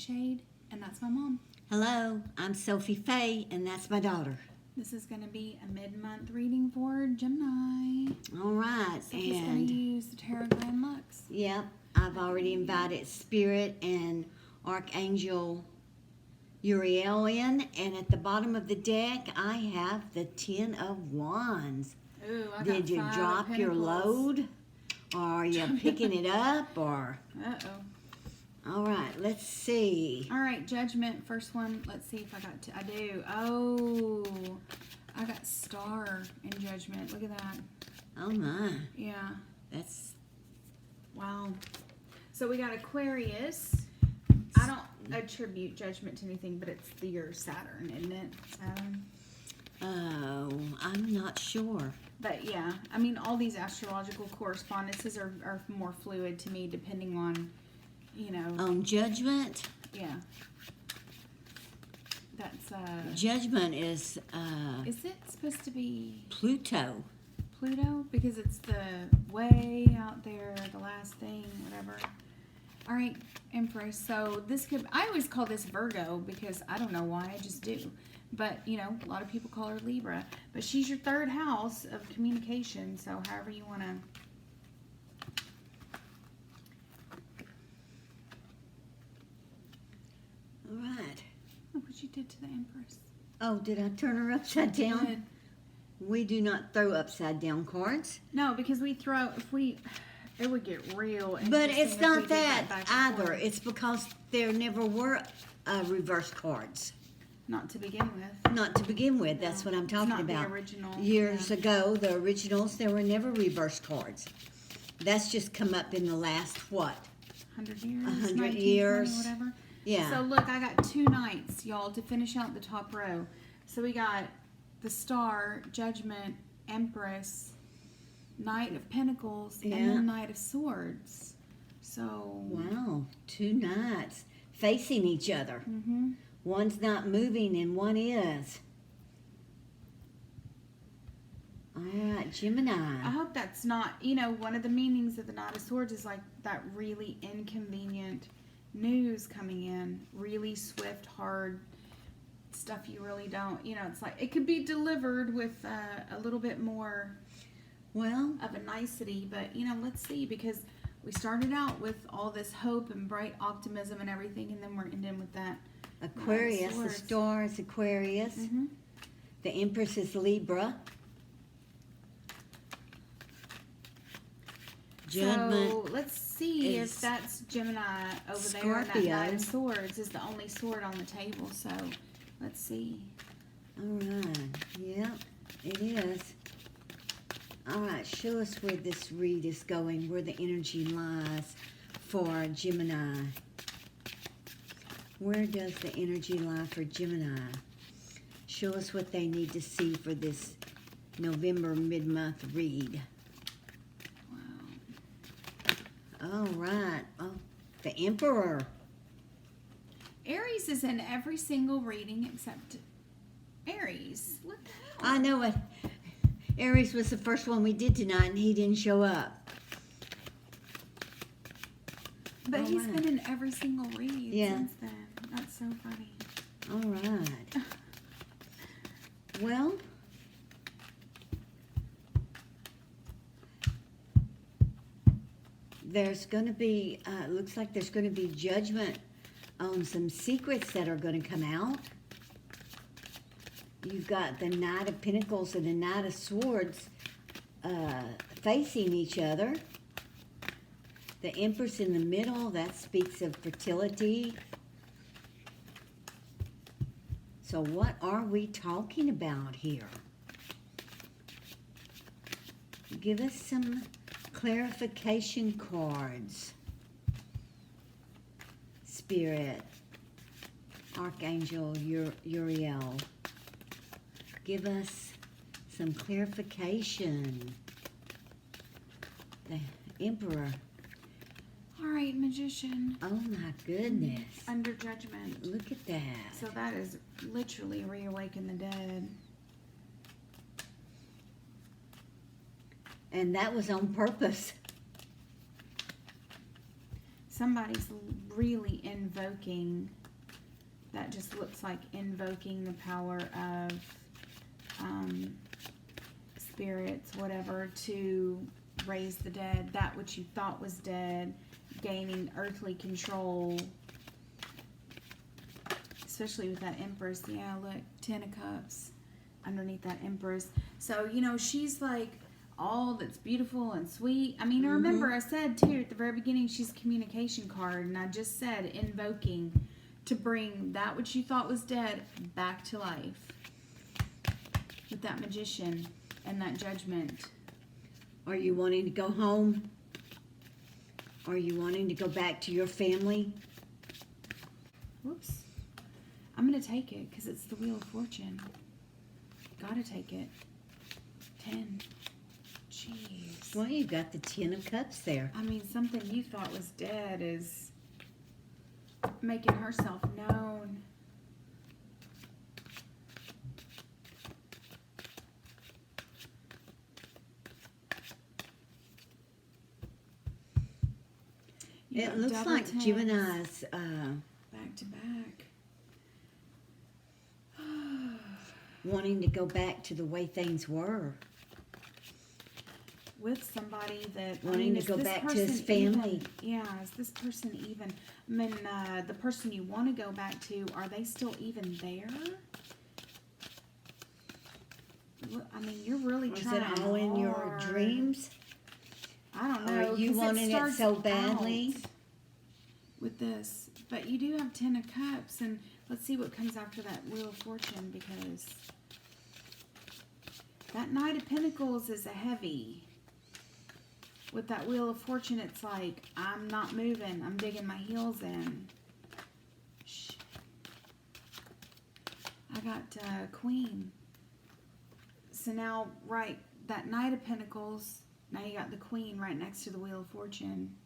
NightShade, and that's my mom. Hello, I'm Sophie Faye, and that's my daughter. This is going to be a mid-month reading for Gemini. All right, Sophie's going to use the Tarot Grand Lux. Yep, I've already invited Spirit and Archangel Uriel in, and at the bottom of the deck, I have the Ten of Wands. Ooh, I got Did you Five of drop your Pentacles. load, or are you picking it up, or? Uh-oh. All right, let's see. All right, Judgment, first one. Let's see if I got I do. Oh, I got Star in Judgment. Look at that. Oh my, Yeah. that's Wow. So we got Aquarius. I don't attribute Judgment to anything, but it's the year Saturn, isn't it? Saturn. oh, I'm not sure. But yeah, I mean, all these astrological correspondences are more fluid to me, depending on, you know. On Judgment. Yeah. That's Judgment is Is it supposed to be Pluto. Pluto? Because it's the way out there, the last thing, whatever. All right, Empress. So this could, I always call this Virgo because I don't know why, I just do. But, you know, a lot of people call her Libra. But she's your third house of communication, so however you want to. All right. Look what you did to the Empress. Oh, did I turn her upside down? Good. We do not throw upside down cards. No, because we throw, it would get real. But interesting it's if we not did that back and either. forth. It's because there never were reverse cards. Not to begin with. Not to begin with. That's what I'm It's talking not about. the original. Years Yeah. ago, the originals, there were never reverse cards. That's just come up in the last, what? 100 years, 100 1920, years. whatever. Yeah. So look, I got two knights, y'all, to finish out the top row. So we got the Star, Judgment, Empress, Knight of Pentacles, Yeah. and then Knight of Swords. So. Wow. Two knights facing each other. Mm-hmm. One's not moving and one is. All right, Gemini. I hope that's not, you know, one of the meanings of the Knight of Swords is like that really inconvenient news coming in, really swift, hard stuff you really don't, you know, it's like, it could be delivered with a little bit more Well, of a nicety, but, you know, let's see, because we started out with all this hope and bright optimism and everything, and then we're ending with that. Aquarius, the Swords. Star is Aquarius. Mm-hmm. The Empress is Libra. Judgment. So let's see is if that's Gemini over there. And that Scorpio. Knight of Swords is the only sword on the table. So let's see. All right. Yeah, it is. All right. Show us where this read is going, where the energy lies for Gemini. Where does the energy lie for Gemini? Show us what they need to see for this November mid-month read. Wow. All right. Oh, the Emperor. Aries is in every single reading except Aries. What the hell? I know it. Aries was the first one we did tonight, and he didn't show up. But Oh, he's wow. been in every single read Yeah. since then. That's so funny. All right. Well, there's going to be, looks like there's going to be judgment on some secrets that are going to come out. You've got the Knight of Pentacles and the Knight of Swords facing each other. The Empress in the middle, that speaks of fertility. So what are we talking about here? Give us some clarification cards. Spirit, Archangel Uriel. Give us some clarification. The Emperor. All right, Magician. Oh my goodness. Under Judgment. Look at that. So that is literally reawaken the dead. And that was on purpose. somebody's really invoking, that just looks like invoking the power of spirits, whatever, to raise the dead, that which you thought was dead, gaining earthly control. Especially with that Empress. Yeah, look, 10 of Cups underneath that Empress. So, you know, she's like all that's beautiful and sweet. I mean, remember I said too at the very beginning, she's a communication card, and I just said invoking to bring that which you thought was dead back to life with that Magician and that Judgment. Are you wanting to go home? Are you wanting to go back to your family? Whoops. I'm going to take it because it's the Wheel of Fortune. Gotta take it. 10. Jeez. Well, you got the 10 of Cups there. I mean, something you thought was dead is making herself known. You It got looks double like tens Gemini's back to back. wanting to go back to the way things were. With somebody that Wanting to go back to his family. Yeah, is this person even? I mean, the person you want to go back to, are they still even there? Look, I mean, you're really Is trying it all in your hard. dreams? I don't know. Are you 'cause wanting it starts so badly? out with this, but you do have 10 of Cups, and let's see what comes after that Wheel of Fortune, because that Knight of Pentacles is a heavy. With that Wheel of Fortune, it's like, I'm not moving. I'm digging my heels in. Shh. I got Queen. So now, right, that Knight of Pentacles, now you got the Queen right next to the Wheel of Fortune.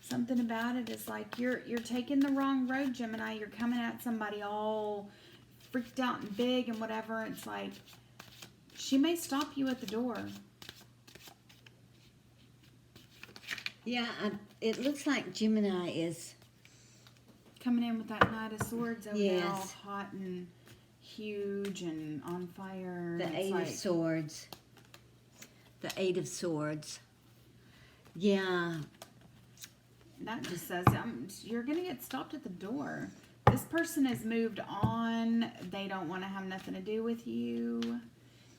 Something about it is like you're taking the wrong road, Gemini. You're coming at somebody all freaked out and big and whatever. It's like she may stop you at the door. Yeah, it looks like Gemini is Coming in with that Knight of Swords over there, all Yes. hot and huge and on fire. the It's Eight like, of Swords. The Eight of Swords. Yeah. that just says you're going to get stopped at the door. This person has moved on. They don't want to have nothing to do with you.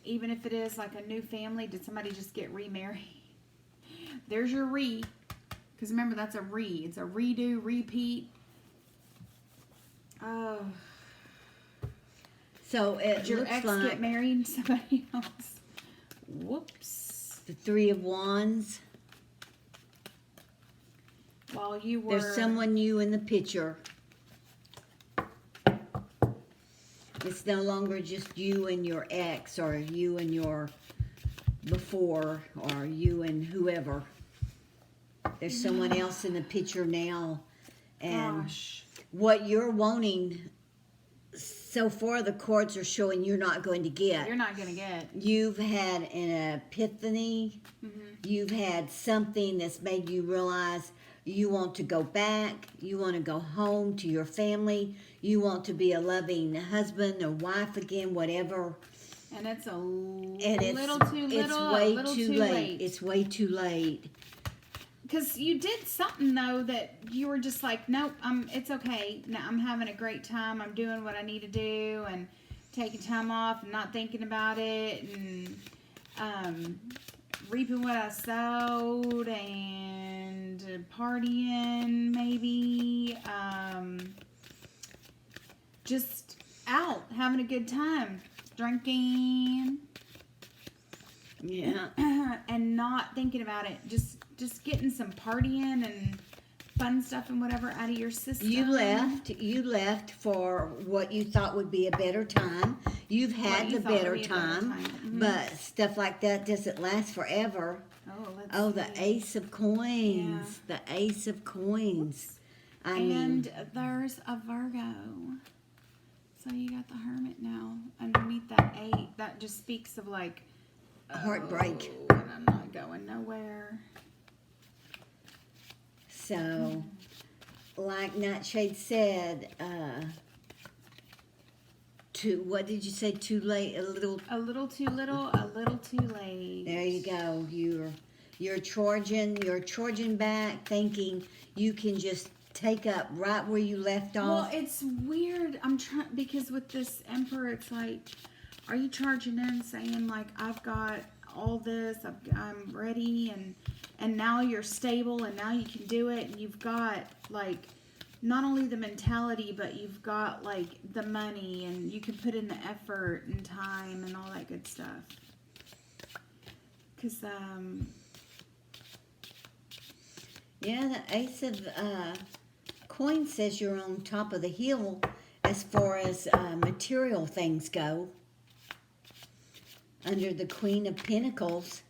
Even if it is like a new family. Did somebody just get remarried? There's your re. Because remember, that's a re. It's a redo, repeat. Oh. So it Did your looks ex like get married to somebody else? Whoops. the Three of Wands. While you were... There's someone new in the picture. It's no longer just you and your ex, or you and your before, or you and whoever. There's someone else in the picture now. And Gosh. what you're wanting, so far the cards are showing you're not going to get. You're not going to get. You've had an epiphany. You've had something that's made you realize you want to go back. You want to go home to your family. You want to be a loving husband or wife again, whatever. And it's a And little too little, it's a way little too late. It's way too late. Because you did something, though, that you were just like, nope, it's okay. No, I'm having a great time. I'm doing what I need to do and taking time off and not thinking about it and reaping what I sowed and partying, maybe. Just out, having a good time. Drinking. Yeah. And not thinking about it. Just getting some partying and fun stuff and whatever out of your system. You left for what you thought would be a better time. You've had the better time, but stuff like that doesn't last forever. Oh, The Ace of Coins. Yeah. The Ace of Coins. I mean, And there's a Virgo. So you got the Hermit now underneath that 8. That just speaks of like Heartbreak. oh, and I'm not going nowhere. So, like NightShade said, what did you say? Too late, a little. A little too little, a little too late. There you go. You're charging back, thinking you can just take up right where you left Well, off. it's weird. I'm trying because with this Emperor, it's like, are you charging in, saying like, I've got all this, I'm ready, and now you're stable, and now you can do it, and you've got like not only the mentality, but you've got like the money, and you can put in the effort and time and all that good stuff. Cause Yeah, the Ace of Coins says you're on top of the hill as far as material things go. Under the Queen of Pentacles.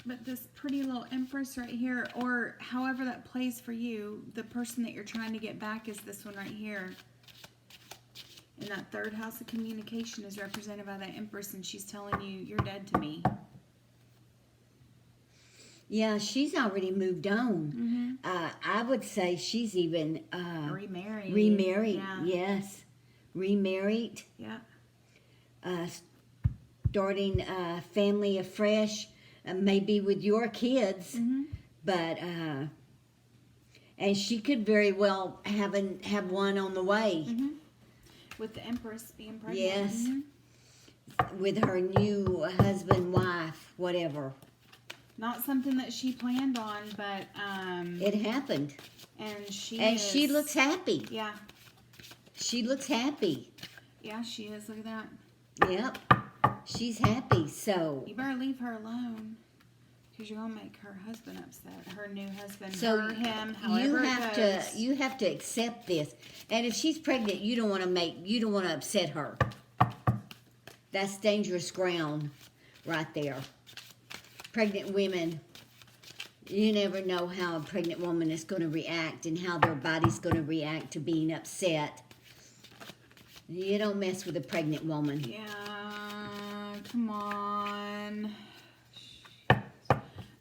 but this pretty little Empress right here, or however that plays for you, the person that you're trying to get back is this one right here. And that 3rd house of communication is represented by that Empress, and she's telling you, you're dead to me. Yeah, she's already moved on. I would say she's even Remarried. remarried. Yeah. Yes, remarried. Yeah. Starting a family afresh, maybe with your kids. But and she could very well have one on the way. With the Empress being pregnant. Yes, with her new husband, wife, whatever. Not something that she planned on, but It happened, and she looks happy. Yeah. She looks happy. Yeah, she is. Look at that. Yep, she's happy. So You better leave her alone, because you're gonna make her husband upset. Her new husband, So her, him, you however have it goes. you have to accept this. And if she's pregnant, you don't want to upset her. That's dangerous ground right there. Pregnant women, you never know how a pregnant woman is going to react and how their body's going to react to being upset. You don't mess with a pregnant woman. Yeah, come on.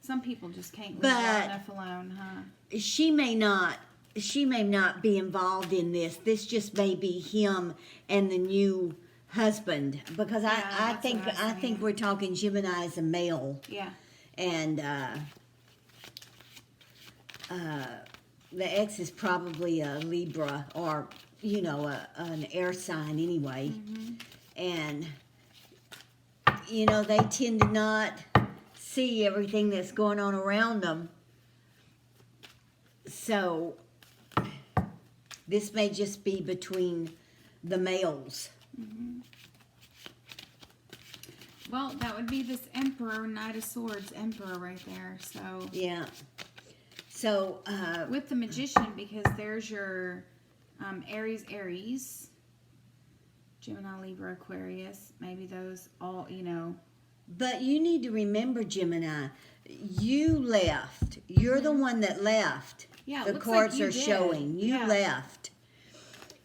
Some people just can't leave well enough alone, huh? She may not be involved in this. This just may be him and the new husband, because I think we're talking Gemini as a male. Yeah. And the ex is probably a Libra, or an air sign anyway. And they tend to not see everything that's going on around them. So this may just be between the males. Well, that would be this Emperor, Knight of Swords, Emperor right there. So Yeah. So with the Magician, because there's your Aries, Gemini, Libra, Aquarius. Maybe those all, but you need to remember, Gemini, you left. You're the one that left. Yeah, it the looks cards like you are did. showing. You Yeah. left.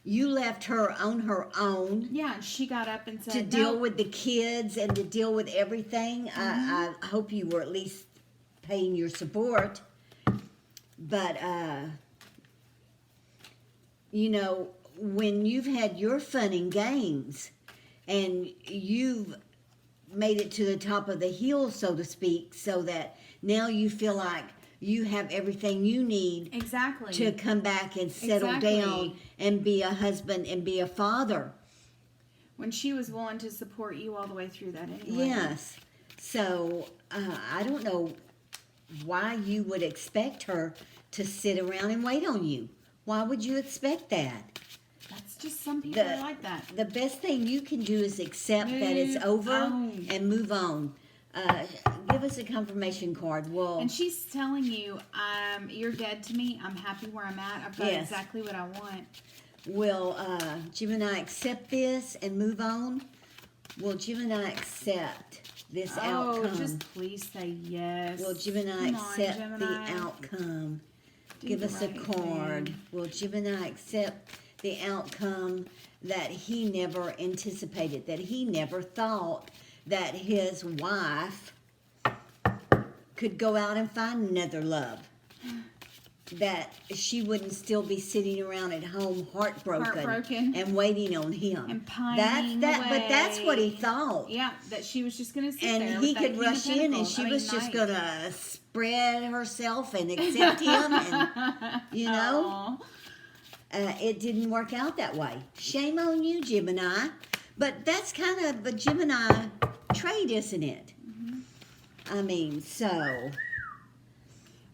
You left her on her own. Yeah, and she got up and said, to deal with the kids and to deal with everything. I hope you were at least paying your support. But, when you've had your fun and games and you've made it to the top of the hill, so to speak, so that now you feel like you have everything you need exactly to come back and settle down and be a husband and be a father. When she was willing to support you all the way through that anyway. Yes. So, I don't know why you would expect her to sit around and wait on you. Why would you expect that? That's just some people are like that. The best thing you can do is accept that it's over and move on. Give us a confirmation card. Well, and she's telling you, you're dead to me. I'm happy where I'm at. I've got exactly what I want. Will Gemini accept this and move on? Will Gemini accept this outcome? Oh, just please say yes. Will Gemini accept the outcome? Give us a card. Will Gemini accept the outcome that he never anticipated, that he never thought that his wife could go out and find another love. That she wouldn't still be sitting around at home heartbroken. And waiting on him. And pining away. But that's what he thought. Yeah, that she was just going to sit there. And he could rush in and she was just going to spread herself and accept him. And, you know, it didn't work out that way. Shame on you, Gemini. But that's kind of a Gemini trait, isn't it? Mm-hmm. I mean, so...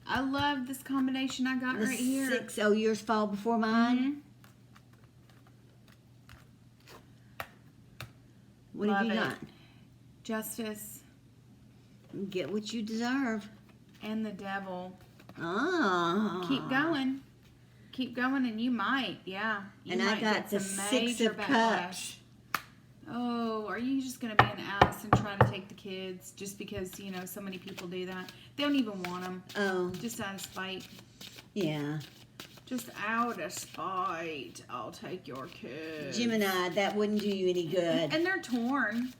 I love this combination I got right here. 6 years fall before mine. Mm-hmm. What have you got? Justice. Get what you deserve. And the devil. Oh. Keep going. Keep going and you might, yeah. You might I got the 6 of Cups. Oh, are you just going to be an ass and try to take the kids just because, you know, so many people do that? They don't even want them. Oh. Just out of spite. Yeah. Just out of spite. I'll take your kids. Gemini, that wouldn't do you any good. And they're torn.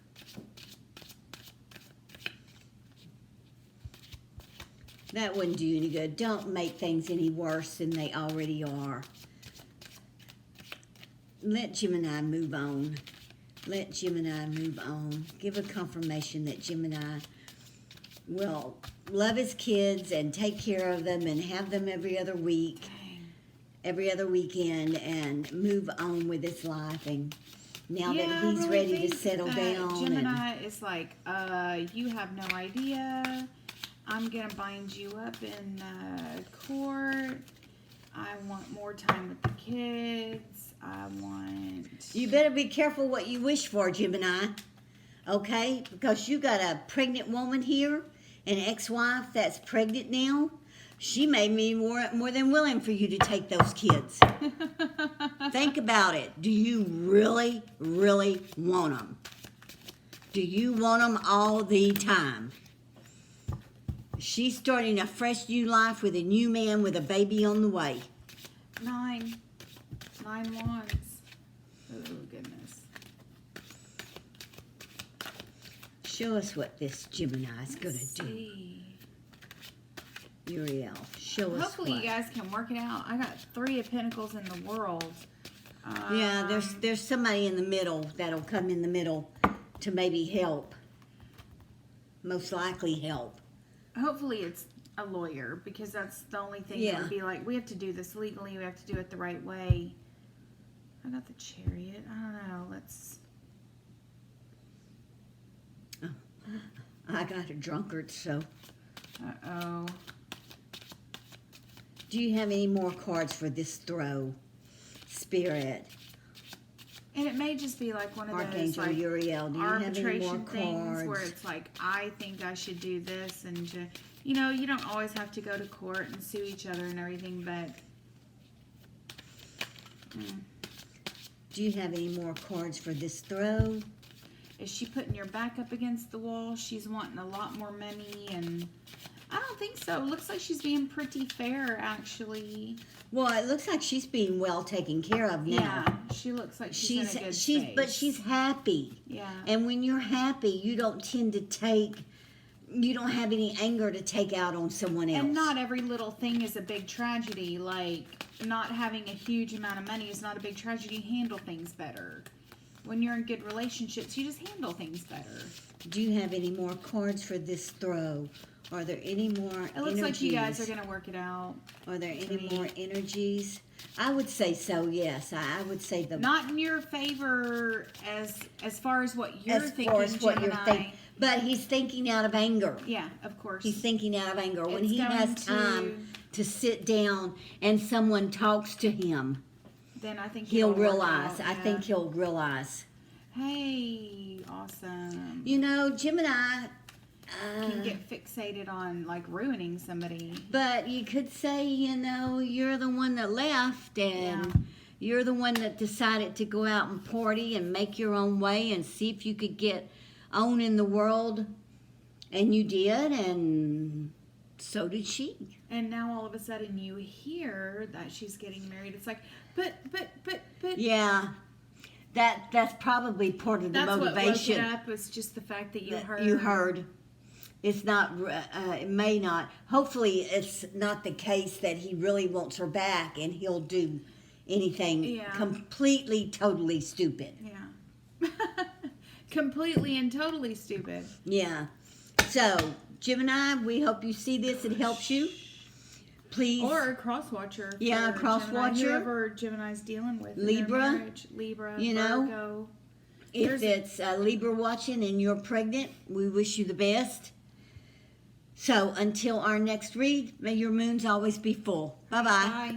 That wouldn't do you any good. Don't make things any worse than they already are. Let Gemini move on. Let Gemini move on. Give a confirmation that Gemini will love his kids and take care of them and have them every other week, every other weekend, and move on with his life. And now that he's ready to settle down. Gemini is like, you have no idea. I'm going to bind you up in court. I want more time with the kids. I want... You better be careful what you wish for, Gemini. Okay? Because you got a pregnant woman here, an ex-wife that's pregnant now. She may be more than willing for you to take those kids. Think about it. Do you really, really want them? Do you want them all the time? She's starting a fresh new life with a new man with a baby on the way. 9 wands. Oh, goodness. Show us what this Gemini is going to do. Uriel, show us Hopefully what. You guys can work it out. I got 3 of Pentacles in the world. Yeah, there's somebody in the middle that'll come in the middle to maybe help. Most likely help. Hopefully it's a lawyer, because that's the only thing that would be like, we have to do this legally, we have to do it the right way. I got the Chariot. I don't know. Let's... Oh, I got a drunkard, so... Uh-oh. Do you have any more cards for this throw? Spirit. And it may just be like one of Archangel those, like, Uriel. Do you have any more things cards? where it's like, I think I should do this, and you know, you don't always have to go to court and sue each other and everything, but do you have any more cards for this throw? Is she putting your back up against the wall? She's wanting a lot more money, and I don't think so. It looks like she's being pretty fair, actually. Well, it looks like she's being well taken care of now. Yeah, she looks like she's in a good space. But she's happy. Yeah. And when you're happy, you don't tend to you don't have any anger to take out on someone else. And not every little thing is a big tragedy. Like, not having a huge amount of money is not a big tragedy. You handle things better. When you're in good relationships, you just handle things better. Do you have any more cards for this throw? Are there any more energies? It looks like you guys are going to work it out. Are there any more energies? I would say so, yes. I would say the... Not in your favor as far as what you're thinking, as far as what Gemini. you're thinking. But he's thinking out of anger. Yeah, of course. He's thinking out of anger. When he has time to sit down and someone talks to him, then I think he'll realize. I think he'll realize. Hey, awesome. You know, Gemini... can get fixated on, like, ruining somebody. But you could say, you know, you're the one that left, and you're the one that decided to go out and party and make your own way and see if you could get on in the world. And you did, and So did she. And now all of a sudden you hear that she's getting married. It's like, but. Yeah. That's probably part of the That's motivation. what woke it up, was just the fact that you heard. You heard. It's not, it may not. Hopefully it's not the case that he really wants her back and he'll do anything completely, totally stupid. Yeah. Completely and totally stupid. Yeah. So, Gemini, we hope you see this. It helps you. Please. Or a cross-watcher. Yeah, for cross-watcher. Gemini, whoever Gemini's dealing with. Libra. Libra, You know. Virgo. If it's Libra watching and you're pregnant, we wish you the best. So, until our next read, may your moons always be full. Bye-bye. Bye.